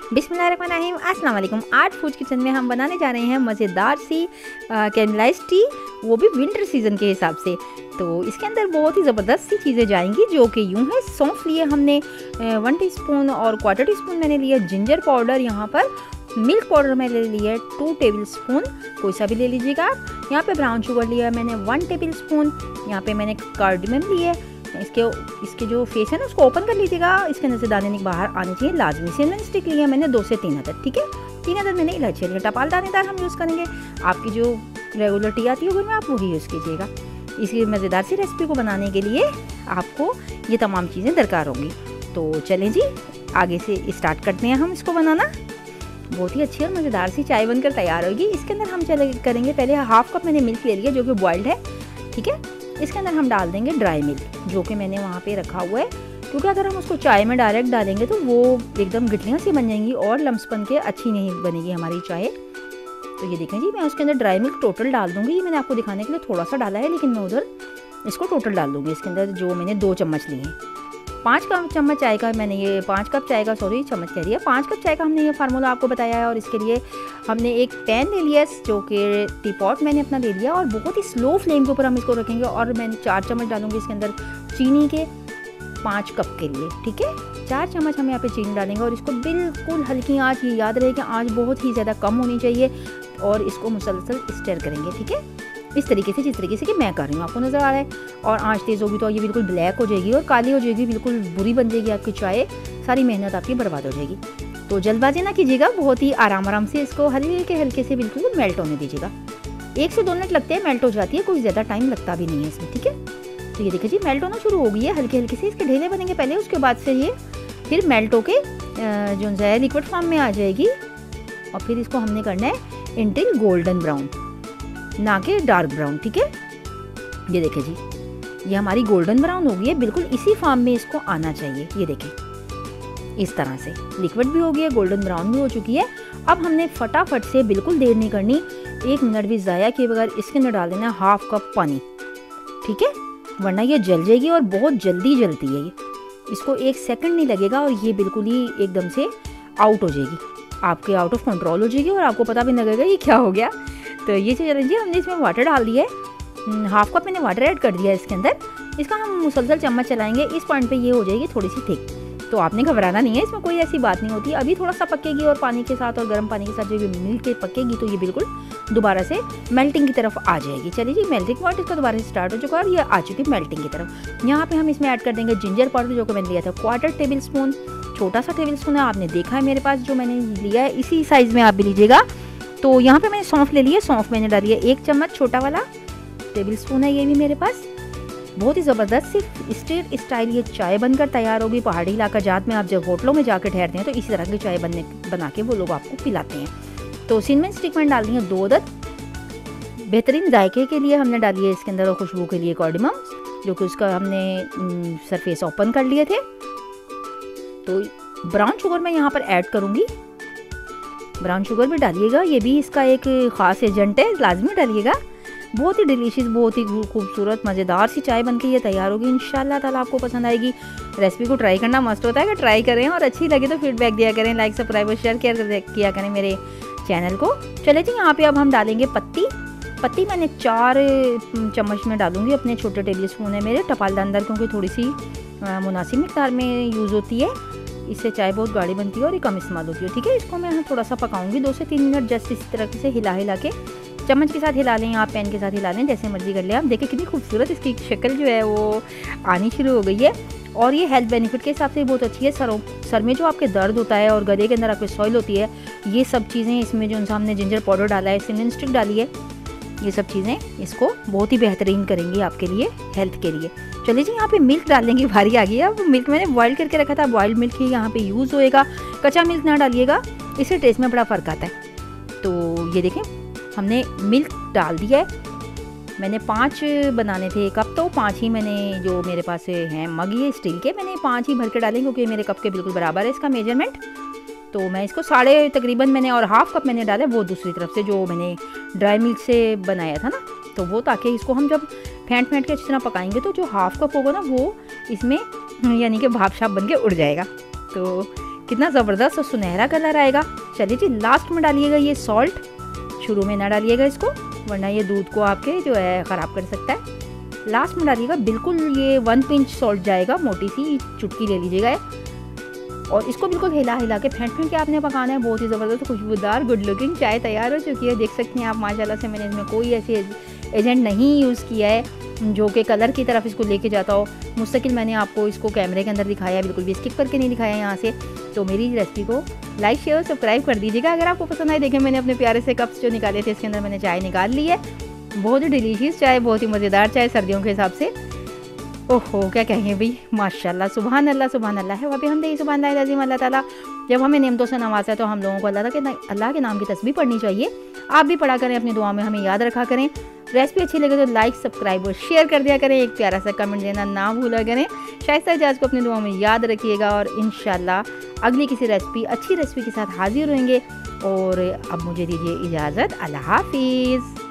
बिस्मिल्लाहिर्रहमानिर्रहीम, अस्सलाम वालेकुम। आज फूड किचन में हम बनाने जा रहे हैं मज़ेदार सी कैरमलाइज्ड टी, वो भी विंटर सीज़न के हिसाब से। तो इसके अंदर बहुत ही ज़बरदस्त सी चीज़ें जाएंगी, जो कि यूँ है। सौंफ लिए हमने 1 टीस्पून और 1/4 टीस्पून मैंने लिया जिंजर पाउडर। यहाँ पर मिल्क पाउडर मैंने लिया 2 टेबल स्पून, कोई सा भी ले लीजिएगा आप। यहाँ पे ब्राउन शुगर लिया मैंने 1 टेबल स्पून। यहाँ पे मैंने कार्डमम लिया। इसके जो फेस है ना, उसको ओपन कर लीजिएगा। इसके अंदर से दाने बाहर आने चाहिए लाजमी। सिनेमन स्टिक लिया मैंने 2 से 3 अदद, ठीक है। 3 अदद मैंने इलायची लिया। टपाल दानेदार हम यूज़ करेंगे। आपकी जो रेगुलर टी आती है घर में, आप वही यूज़ कीजिएगा। इसी मज़ेदार सी रेसिपी को बनाने के लिए आपको ये तमाम चीज़ें दरकार होंगी। तो चलें जी, आगे से स्टार्ट करते हैं हम इसको बनाना। बहुत ही अच्छी और मज़ेदार सी चाय बनकर तैयार होगी। इसके अंदर हम करेंगे पहले 1/2 कप मैंने मिल्क ले लिया, जो कि बॉइल्ड है, ठीक है। इसके अंदर हम डाल देंगे ड्राई मिल्क, जो कि मैंने वहाँ पे रखा हुआ है, क्योंकि अगर हम उसको चाय में डायरेक्ट डालेंगे तो वो एकदम गिटलियाँ सी बन जाएंगी और लम्स बन के अच्छी नहीं बनेगी हमारी चाय। तो ये देखें जी, मैं उसके अंदर ड्राई मिल्क टोटल डाल दूँगी। ये मैंने आपको दिखाने के लिए थोड़ा सा डाला है, लेकिन मैं उधर इसको टोटल डाल दूँगी। इसके अंदर जो मैंने 2 चम्मच लिए हैं। 5 चम्मच चाय का मैंने ये 5 कप चाय का, सॉरी चम्मच कह रही है, 5 कप चाय का हमने ये फार्मूला आपको बताया है। और इसके लिए हमने एक पैन ले लिया, जो कि टी पॉट मैंने अपना ले लिया, और बहुत ही स्लो फ्लेम के ऊपर हम इसको रखेंगे। और मैंने 4 चम्मच डालूंगी इसके अंदर चीनी के 5 कप के लिए, ठीक है। 4 चम्मच हम यहाँ पे चीनी डालेंगे और इसको बिल्कुल हल्की आँच, ये याद रहे कि आँच बहुत ही ज़्यादा कम होनी चाहिए, और इसको मुसलसल स्टर करेंगे, ठीक है। इस तरीके से, जिस तरीके से कि मैं कर रही हूँ, आपको नज़र आ रहा है। और आंच तेज़ होगी तो ये बिल्कुल ब्लैक हो जाएगी और काली हो जाएगी, बिल्कुल बुरी बन जाएगी आपकी चाय। सारी मेहनत आपकी बर्बाद हो जाएगी। तो जल्दबाजी ना कीजिएगा, बहुत ही आराम से इसको हल्के से बिल्कुल मेल्ट होने दीजिएगा। 1 से 2 मिनट लगते हैं, मेल्ट हो जाती है, कोई ज़्यादा टाइम लगता भी नहीं है इसमें, ठीक है। तो ये देखिए जी, मेल्ट होना शुरू हो गई है हल्के से। इसके ढेले बनेंगे पहले, उसके बाद से ये फिर मेल्ट होके जो है लिक्विड फॉर्म में आ जाएगी। और फिर इसको हमने करना है इंटिल गोल्डन ब्राउन, ना कि डार्क ब्राउन, ठीक है। ये देखें जी, ये हमारी गोल्डन ब्राउन हो गई है, बिल्कुल इसी फॉर्म में इसको आना चाहिए। ये देखें, इस तरह से लिक्विड भी हो गई है, गोल्डन ब्राउन भी हो चुकी है। अब हमने फटाफट से, बिल्कुल देर नहीं करनी, 1 मिनट भी ज़ाया किए बगैर इसके अंदर डाल देना 1/2 कप पानी, ठीक है, वरना ये जल जाएगी और बहुत जल्दी जलती है ये। इसको 1 सेकंड नहीं लगेगा और ये बिल्कुल ही एकदम से आउट हो जाएगी, आपके आउट ऑफ कंट्रोल हो जाएगी और आपको पता भी नहीं लगेगा ये क्या हो गया। तो ये चलें जी, हमने इसमें वाटर डाल दिया है, 1/2 कप मैंने वाटर ऐड कर दिया है इसके अंदर। इसका हम मुसलसल चम्मच चलाएंगे। इस पॉइंट पे ये हो जाएगी थोड़ी सी थिक, तो आपने घबराना नहीं है, इसमें कोई ऐसी बात नहीं होती। अभी थोड़ा सा पकेगी और पानी के साथ और गर्म पानी के साथ जब मिल के पकेगी तो ये बिल्कुल दोबारा से मेल्टिंग की तरफ आ जाएगी। चलिए जी, मेल्टिंग पॉइंट इसका दोबारा से स्टार्ट हो चुका है और ये आ चुकी है मेल्टिंग की तरफ। यहाँ पे हम इसमें ऐड कर देंगे जिंजर पाउडर, जो कि मैंने लिया था 1/4 टेबल स्पून, छोटा सा टेबल स्पून है, आपने देखा है मेरे पास जो मैंने लिया है, इसी साइज़ में आप भी लीजिएगा। तो यहाँ पे मैंने सौंफ ले लिया, सौंफ मैंने डाली है 1 चम्मच, छोटा वाला टेबल स्पून है ये भी मेरे पास। बहुत ही ज़बरदस्त सी स्ट्रीट स्टाइल ये चाय बनकर तैयार होगी। पहाड़ी इलाका जात में आप जब होटलों में जाकर ठहरते हैं तो इसी तरह की चाय बना के वो लोग आपको पिलाते हैं। तो सिनेमन स्टिक मैंने डाल दी है 2 अदद। बेहतरीन जायके के लिए हमने डाली है इसके अंदर, और खुशबू के लिए कार्डमम, जो कि उसका हमने सरफेस ओपन कर लिए थे। तो ब्राउन शुगर मैं यहाँ पर ऐड करूँगी, ब्राउन शुगर भी डालिएगा, ये भी इसका एक ख़ास एजेंट है, लाजमी डालिएगा। बहुत ही डिलीशियस, बहुत ही खूबसूरत मज़ेदार सी चाय बनके ये तैयार होगी। इंशाल्लाह ताला आपको पसंद आएगी। रेसिपी को ट्राई करना मस्त होता है, अगर ट्राई करें और अच्छी लगे तो फीडबैक दिया करें, लाइक सब्सक्राइब और शेयर किया करें मेरे चैनल को। चले जी, यहाँ पे अब हम डालेंगे पत्ती मैंने 4 चम्मच में डालूंगी, अपने छोटे टेबल स्पून है मेरे, टपाल दानेदार, क्योंकि थोड़ी सी मुनासिब मिकदार में यूज़ होती है। इससे चाय बहुत गाढ़ी बनती है और ये कम इस्तेमाल होती है, ठीक है। इसको मैं थोड़ा सा पकाऊंगी 2 से 3 मिनट, जस्ट इसी तरह से हिला के, चम्मच के साथ हिला लें, आप पेन के साथ हिला लें, जैसे मर्जी कर लें आप। देखिए कितनी खूबसूरत इसकी शक्ल जो है वो आनी शुरू हो गई है। और ये हेल्थ बेनिफिट के हिसाब से बहुत अच्छी है। सर में जो आपके दर्द होता है और गले के अंदर आपके सॉइल होती है, ये सब चीज़ें इसमें जो हमने जिंजर पाउडर डाला है, सिनेमन स्टिक डाली है, ये सब चीज़ें इसको बहुत ही बेहतरीन करेंगी आपके लिए, हेल्थ के लिए। चलिए जी, यहाँ पे मिल्क डालने की बारी आ गई है। अब मिल्क मैंने बॉईल करके रखा था, बॉइल्ड मिल्क ही यहाँ पे यूज़ होएगा, कच्चा मिल्क ना डालिएगा, इससे टेस्ट में बड़ा फ़र्क आता है। तो ये देखें, हमने मिल्क डाल दिया है। मैंने 5 बनाने थे कप, तो 5 ही मैंने, जो मेरे पास हैं मग ये स्टील के, मैंने 5 ही भर के डालें, क्योंकि मेरे कप के बिल्कुल बराबर है इसका मेजरमेंट। तो मैं इसको तकरीबन मैंने, और 1/2 कप मैंने डाला वो दूसरी तरफ से, जो मैंने ड्राई मिल्क से बनाया था ना, तो वो, ताकि इसको हम जब फेंट के अच्छी तरह पकाएंगे तो जो 1/2 कप होगा ना, वो इसमें यानी कि भाप शाप बन के उड़ जाएगा। तो कितना ज़बरदस्त और सुनहरा कलर आएगा। चलिए जी, लास्ट में डालिएगा ये सॉल्ट, शुरू में ना डालिएगा इसको वरना ये दूध को आपके जो है ख़राब कर सकता है। लास्ट में डालिएगा, बिल्कुल ये 1 पिंच सॉल्ट जाएगा, मोटी सी चुटकी ले लीजिएगा और इसको बिल्कुल हिला हिला के फेंट के आपने पकाना है। बहुत ही ज़बरदस्त खुशबूदार गुड लुकिंग चाय तैयार हो चुकी है। देख सकती हैं आप माशाल्लाह से मैंने इसमें कोई ऐसे एजेंट नहीं यूज़ किया है जो कि कलर की तरफ इसको लेके जाता हो। मुस्तकिल मैंने आपको इसको कैमरे के अंदर दिखाया, बिल्कुल भी स्किप करके नहीं दिखाया यहाँ से। तो मेरी रेसिपी को लाइक शेयर सब्सक्राइब कर दीजिएगा अगर आपको पसंद आए। देखें मैंने अपने प्यारे से कप्स जो निकाले थे इसके अंदर मैंने चाय निकाल ली है। बहुत ही डिलीशियस चाय, बहुत ही मज़ेदार चाय सर्दियों के हिसाब से। ओहो क्या कहेंगे भाई, माशाल्लाह सुभान अल्लाह है। वहाँ पे हम सुभान अल्लाह अल्लाह ताला जब हमें नेमतों से नवाजा है तो हम लोगों को अल्लाह के नाम की तस्बीह पढ़नी चाहिए। आप भी पढ़ा करें, अपनी दुआ में हमें याद रखा करें। रेसिपी अच्छी लगे तो लाइक सब्सक्राइब और शेयर कर दिया करें। एक प्यारा सा कमेंट देना ना भूला करें। शाइस्ता इजाज को अपनी दुआ में याद रखिएगा और इंशाल्लाह अगली किसी अच्छी रेसिपी के साथ हाजिर होंगे। और अब मुझे दीजिए इजाज़त, अल्लाह हाफिज़।